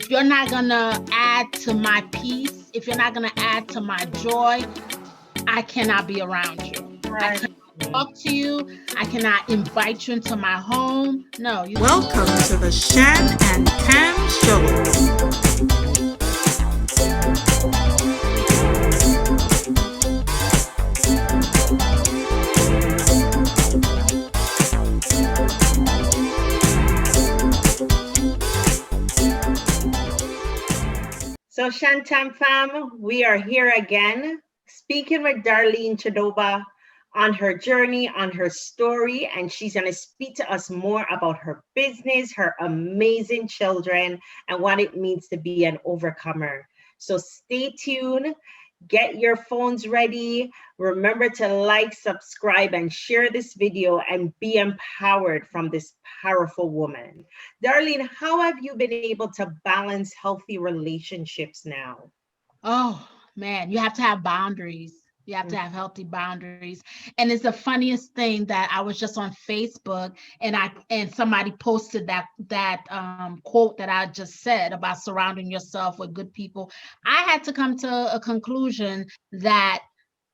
if you're not gonna add to my peace, if you're not gonna add to my joy, I cannot be around you. Right. I cannot talk to you. I cannot invite you into my home. No. Welcome to the Shan and Tam show. So Shan Tam fam, we are here again, speaking with Darline Chudoba on her journey, on her story, and she's going to speak to us more about her business, her amazing children, and what it means to be an overcomer. So stay tuned. Get your phones ready. Remember to like, subscribe, and share this video and be empowered from this powerful woman. Darline, how have you been able to balance healthy relationships now? Oh, man, you have to have boundaries. You have to have healthy boundaries. And it's the funniest thing that I was just on Facebook and somebody posted that quote that I just said about surrounding yourself with good people. I had to come to a conclusion that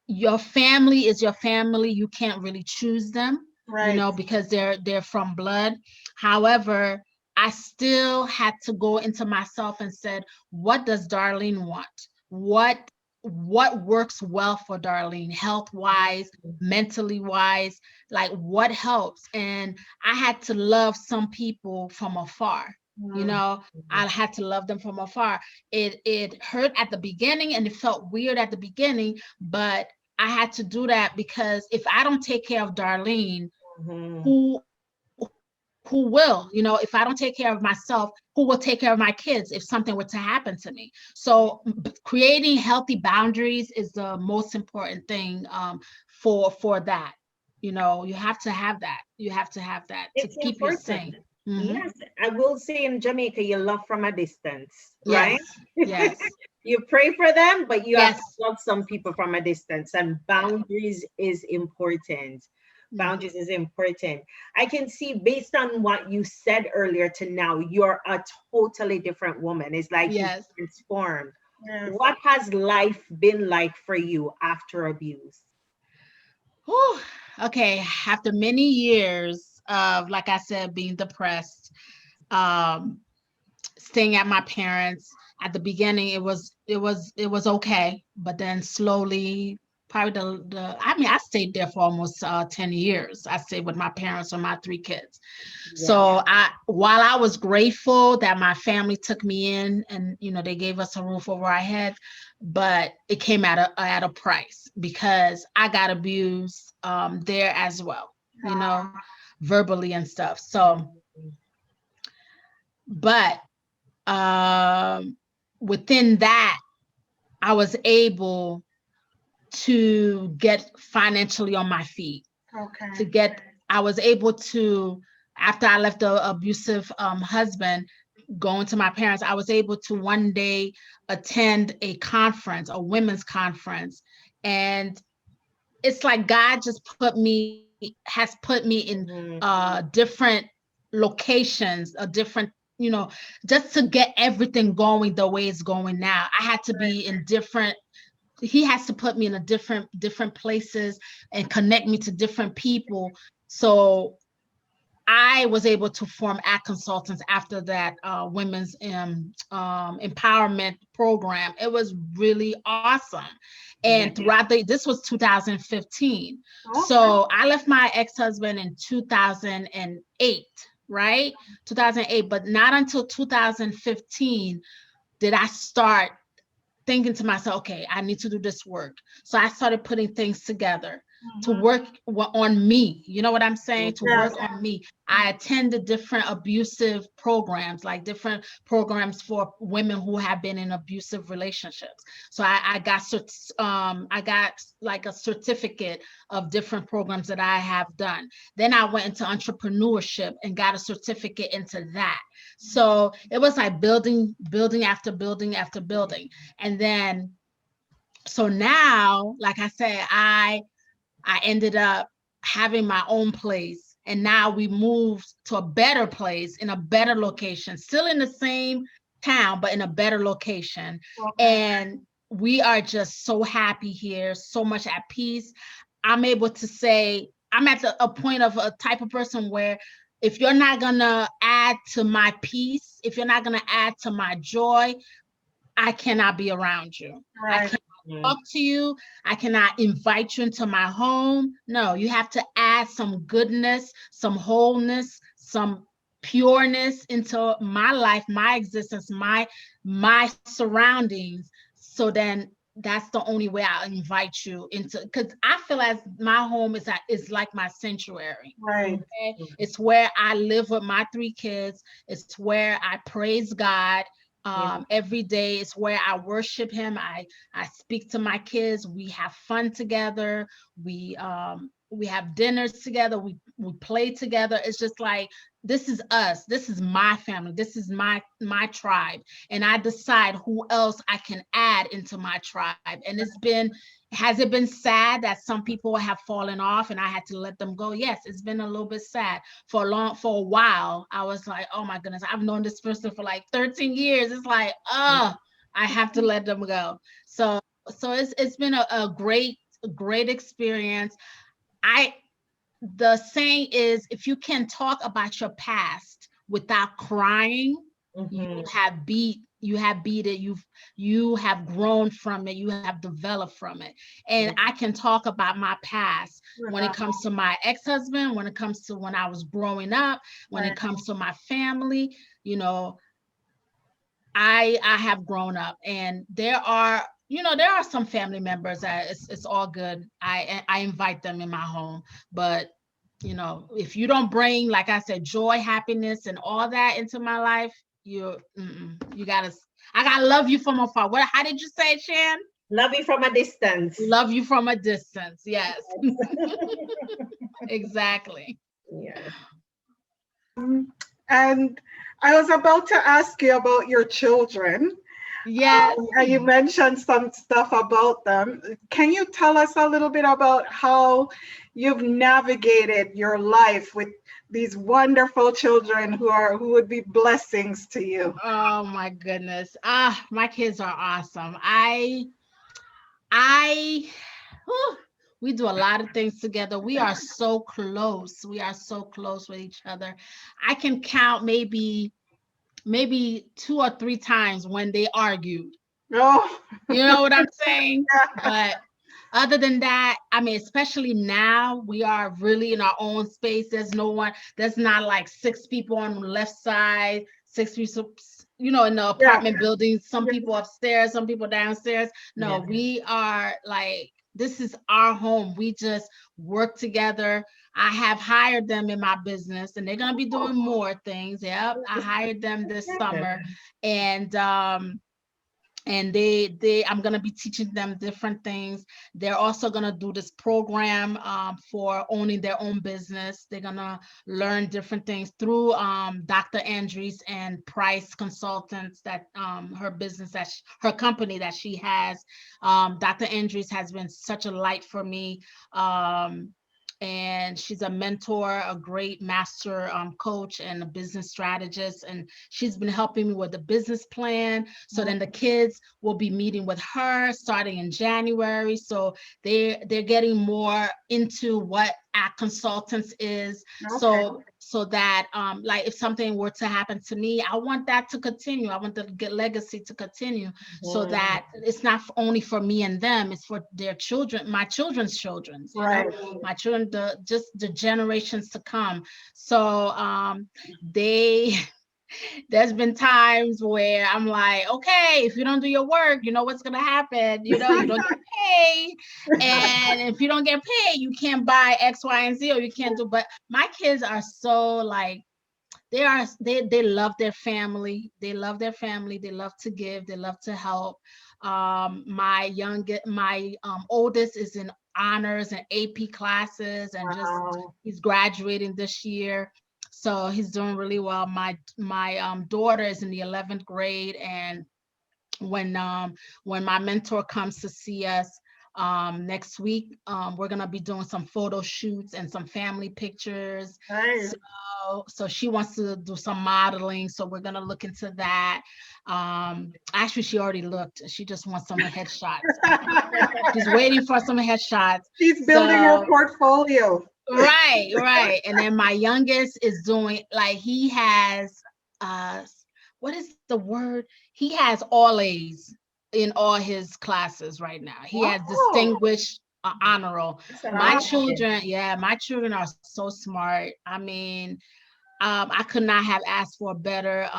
your family is your family. You can't really choose them, right? Because they're from blood. However, I still had to go into myself and said, what does Darline want? What works well for Darline, health-wise, mentally wise, like what helps? And I had to love some people from afar. You know, I had to love them from afar. It hurt at the beginning and it felt weird at the beginning, but I had to do that because if I don't take care of Darline, who will? You know, if I don't take care of myself, who will take care of my kids if something were to happen to me? So creating healthy boundaries is the most important thing for that. You know, you have to have that. You have to have that to keep you sane. Yes, I will say in Jamaica, you love from a distance, right? Yes. You pray for them, but you have to love some people from a distance, and boundaries is important. Boundaries is important. I can see based on what you said earlier to now, you're a totally different woman. It's like you transformed. What has life been like for you after abuse? Whew. Okay, after many years of, like I said, being depressed, staying at my parents. At the beginning, it was okay, but then slowly, probably I stayed there for almost 10 years. I stayed with my parents and my 3 kids. Yeah. So while I was grateful that my family took me in and, you know, they gave us a roof over our head, but it came at a price because I got abused there as well, you know, verbally and stuff. So, but within that, I was able to get financially on my feet. I was able to, after I left the abusive husband, going to my parents, I was able to one day attend a conference, a women's conference. And it's like God just has put me in different locations, a different, you know, just to get everything going the way it's going now. I had to be in different, he has to put me in a different places and connect me to different people. So I was able to form A.C.T Consultants after that women's empowerment program. It was really awesome. And throughout this was 2015. So I left my ex-husband in 2008, right? 2008, but not until 2015 did I start thinking to myself, okay, I need to do this work. So I started putting things together to work on me. You know what I'm saying? To work on me. I attended different abusive programs, like different programs for women who have been in abusive relationships. So I got like a certificate of different programs that I have done. Then I went into entrepreneurship and got a certificate into that. So it was like building after building after building. And then, so now, like I said, I ended up having my own place, and now we moved to a better place in a better location, still in the same town, but in a better location. And we are just so happy here, so much at peace. I'm able to say I'm at a point of a type of person where if you're not gonna add to my peace, if you're not gonna add to my joy, I cannot be around you. I cannot talk to you. I cannot invite you into my home. No, you have to add some goodness, some wholeness, some pureness into my life, my existence, my surroundings. So then that's the only way I'll invite you into, because I feel as my home is like my sanctuary. Right. Okay? It's where I live with my 3 kids. It's where I praise God every day. It's where I worship him. I speak to my kids. We have fun together. We have dinners together. We play together. It's just like, this is us. This is my family. This is my tribe. And I decide who else I can add into my tribe. And has it been sad that some people have fallen off and I had to let them go? Yes, it's been a little bit sad. For a while, I was like, oh my goodness, I've known this person for like 13 years. It's like, I have to let them go. So it's been a great experience. The saying is, if you can talk about your past without crying, you have beat it. You have grown from it. You have developed from it. And I can talk about my past when it comes to my ex-husband, when it comes to when I was growing up, when it comes to my family. You know, I have grown up, and there are some family members that it's all good. I invite them in my home, but if you don't bring, like I said, joy, happiness, and all that into my life, I gotta love you from afar. How did you say it, Shan? Love you from a distance. Love you from a distance. Yes. Exactly. Yeah. And I was about to ask you about your children. Yes. You mentioned some stuff about them. Can you tell us a little bit about how you've navigated your life with these wonderful children who would be blessings to you? Oh my goodness. My kids are awesome. We do a lot of things together. We are so close. We are so close with each other. I can count maybe 2 or 3 times when they argued. Oh. You know what I'm saying? But other than that, I mean, especially now, we are really in our own space. There's not like 6 people on the left side, 6 people, in the apartment building, some people upstairs, some people downstairs. No, we are like, this is our home. We just work together. I have hired them in my business, and they're going to be doing more things. Yep. I hired them this summer, and I'm going to be teaching them different things. They're also going to do this program for owning their own business. They're going to learn different things through Dr. Andrews and Price Consultants, that her company that she has. Dr. Andrews has been such a light for me. And she's a mentor, a great master coach, and a business strategist. And she's been helping me with the business plan. So then the kids will be meeting with her starting in January. So they're getting more into what A.C.T Consultants is. Okay. So that like if something were to happen to me, I want that to continue. I want the legacy to continue, so that it's not only for me and them, it's for their children, my children's children, my children, the generations to come. So there's been times where I'm like, okay, if you don't do your work, you know what's going to happen. You don't get paid. And if you don't get paid, you can't buy X, Y, and Z, or you can't do. But my kids are so like, they love their family. They love their family. They love to give. They love to help. My oldest is in honors and AP classes, and he's graduating this year. So he's doing really well. My daughter is in the 11th grade, and when my mentor comes to see us, Next week, we're gonna be doing some photo shoots and some family pictures. Nice. So she wants to do some modeling, so we're gonna look into that. Actually, she already looked. She just wants some headshots. She's waiting for some headshots. She's building her portfolio. Right. And then my youngest is doing, like, he has what is the word? He has all A's in all his classes right now. He has distinguished honor roll. My children are so smart. I mean, I could not have asked for better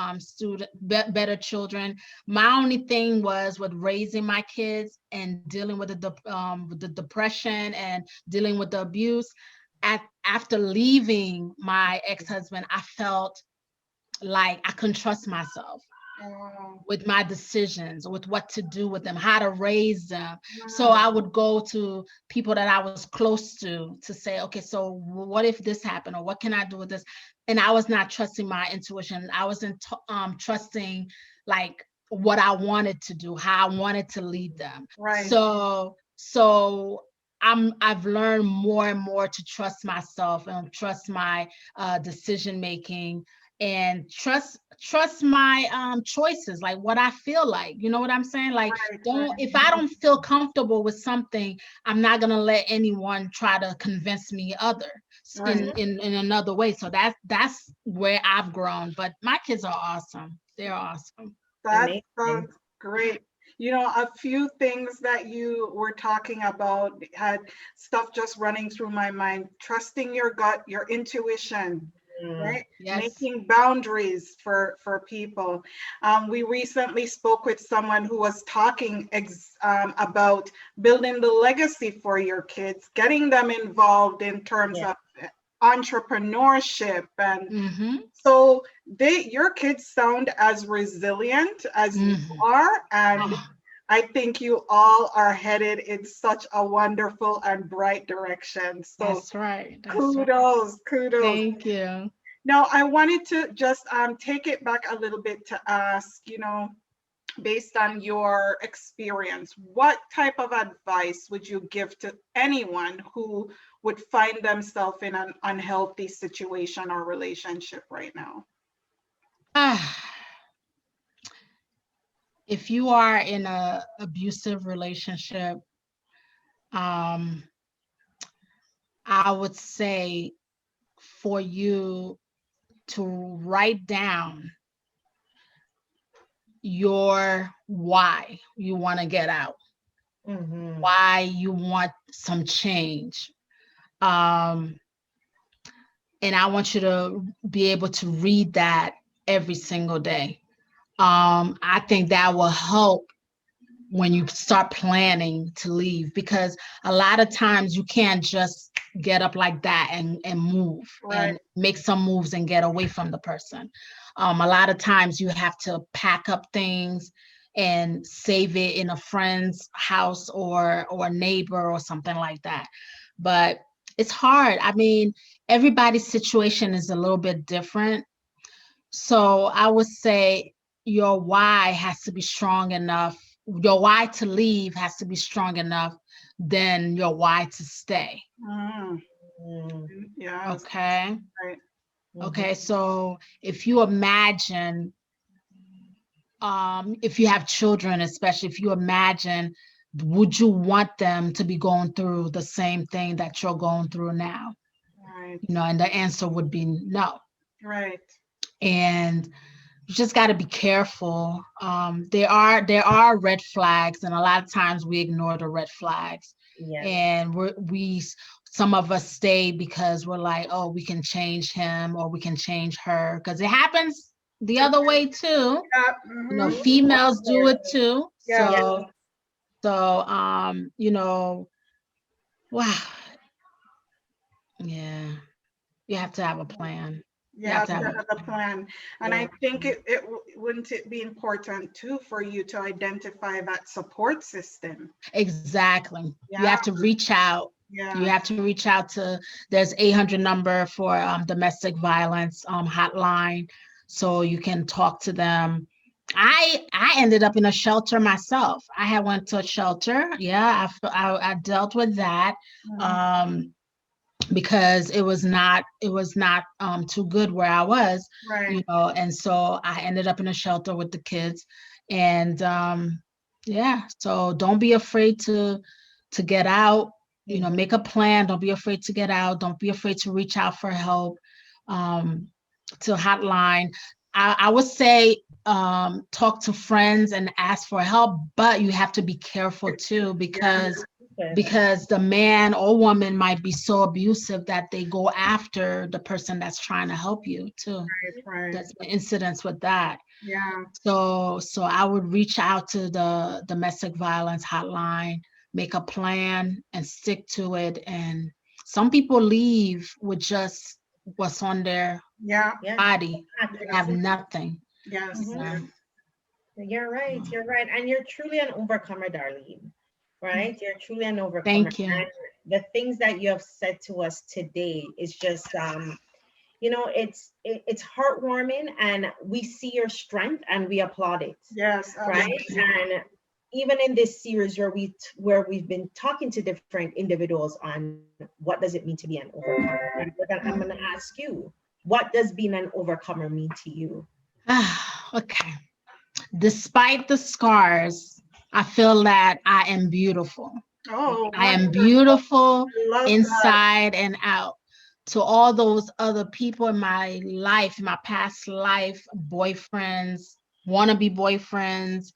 better children. My only thing was with raising my kids and dealing with the depression and dealing with the abuse. After leaving my ex-husband, I felt like I couldn't trust myself with my decisions, with what to do with them, how to raise them. So I would go to people that I was close to say, okay, so what if this happened, or what can I do with this? And I was not trusting my intuition. I wasn't trusting like what I wanted to do, how I wanted to lead them. Right. So I've learned more and more to trust myself and trust my decision making, and trust my choices, like what I feel like, you know what I'm saying? Like, if I don't feel comfortable with something, I'm not gonna let anyone try to convince me in another way. So that's where I've grown. But my kids are awesome. They're awesome. That sounds great. You know, a few things that you were talking about had stuff just running through my mind. Trusting your gut, your intuition. Right? Yes. Making boundaries for people. We recently spoke with someone who was talking about building the legacy for your kids, getting them involved in terms of entrepreneurship. And so your kids sound as resilient as you are. And I think you all are headed in such a wonderful and bright direction. So that's right. Kudos. Thank you. Now, I wanted to just take it back a little bit to ask, you know, based on your experience, what type of advice would you give to anyone who would find themselves in an unhealthy situation or relationship right now? If you are in an abusive relationship, I would say for you to write down your why you want to get out, why you want some change. And I want you to be able to read that every single day. I think that will help when you start planning to leave, because a lot of times you can't just get up like that and move and make some moves and get away from the person. A lot of times you have to pack up things and save it in a friend's house or a neighbor or something like that. But it's hard. I mean, everybody's situation is a little bit different. So I would say your why has to be strong enough. Your why to leave has to be strong enough than your why to stay. Yeah. Okay. Right. Okay. So if you imagine, if you have children, especially if you imagine, would you want them to be going through the same thing that you're going through now? Right. You know, and the answer would be no. Right. And you just got to be careful. There are red flags, and a lot of times we ignore the red flags. Yeah. And some of us stay because we're like, oh, we can change him or we can change her, because it happens the other way too. You know, females do it too. Yeah. So you know, wow. Yeah. You have to have a plan. You have to have a plan. And I think wouldn't it be important too for you to identify that support system? Exactly. Yeah. You have to reach out. Yeah. You have to reach out to, there's 800 number for domestic violence hotline. So you can talk to them. I ended up in a shelter myself. I had went to a shelter. Yeah, I dealt with that. Because it was not too good where I was, Right. and so I ended up in a shelter with the kids. And yeah, so don't be afraid to get out, make a plan. Don't be afraid to get out. Don't be afraid to reach out for help, to hotline. I would say talk to friends and ask for help, but you have to be careful too, because the man or woman might be so abusive that they go after the person that's trying to help you too. Right. There's been incidents with that. Yeah. So I would reach out to the domestic violence hotline, make a plan and stick to it. And some people leave with just what's on their body. They have nothing. Yes. You're right. You're right. And you're truly an overcomer, Darline. Right? You're truly an overcomer. Thank you. And the things that you have said to us today is just, it's heartwarming, and we see your strength and we applaud it. Yes. Right. And even in this series where we've been talking to different individuals on what does it mean to be an overcomer, and I'm going to ask you, what does being an overcomer mean to you? Okay. Despite the scars, I feel that I am beautiful. Oh, I am beautiful inside and out. To all those other people in my life, in my past life, boyfriends, wannabe boyfriends,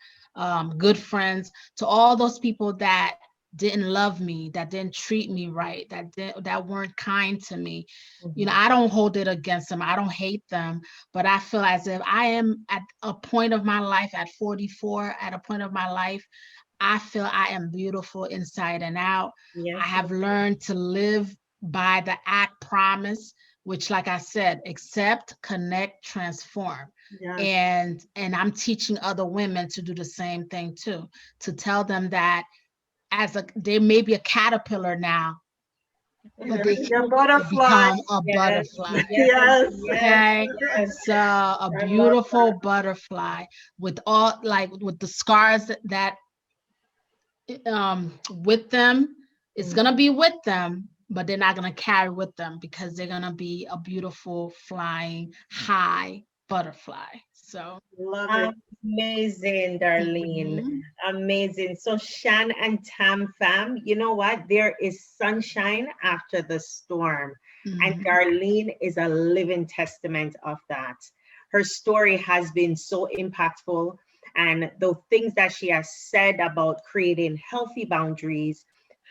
good friends, to all those people that didn't love me, that didn't treat me right, that weren't kind to me. I don't hold it against them. I don't hate them, but I feel as if I am at a point of my life at 44, at a point of my life, I feel I am beautiful inside and out. I have learned to live by the ACT promise, which, like I said, accept, connect, transform. And I'm teaching other women to do the same thing too, to tell them that they may be a caterpillar now, but they can become a butterfly. Yes. Okay. So a beautiful butterfly with with the scars that with them, it's gonna be with them, but they're not gonna carry with them, because they're gonna be a beautiful flying high butterfly. So love it. Amazing, Darline. Amazing. So Shan and Tam fam, you know what? There is sunshine after the storm. And Darline is a living testament of that. Her story has been so impactful, and the things that she has said about creating healthy boundaries,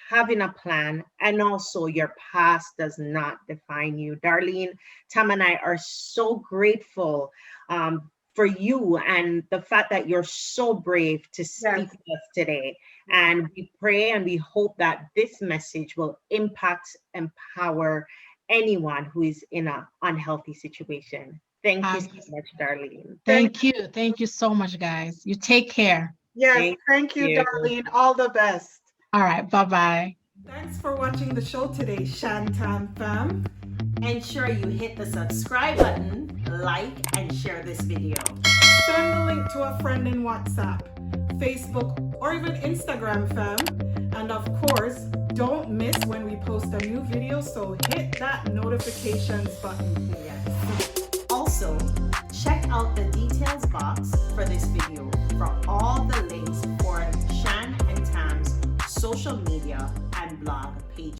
having a plan, and also your past does not define you. Darline, Tam and I are so grateful for you and the fact that you're so brave to speak with us today. And we pray and we hope that this message will impact, empower anyone who is in an unhealthy situation. Thank you so much, Darline. Thank you. Thank you so much, guys. You take care. Yes, thank you, Darline. All the best. All right, bye-bye. Thanks for watching the show today, Shan Tam fam. Ensure you hit the subscribe button, like, and share this video. Send the link to a friend in WhatsApp, Facebook, or even Instagram fam. And of course, don't miss when we post a new video, so hit that notifications button. Yes. Also, check out the details box for this video for all the links for Shan and Tam's social media and blog pages.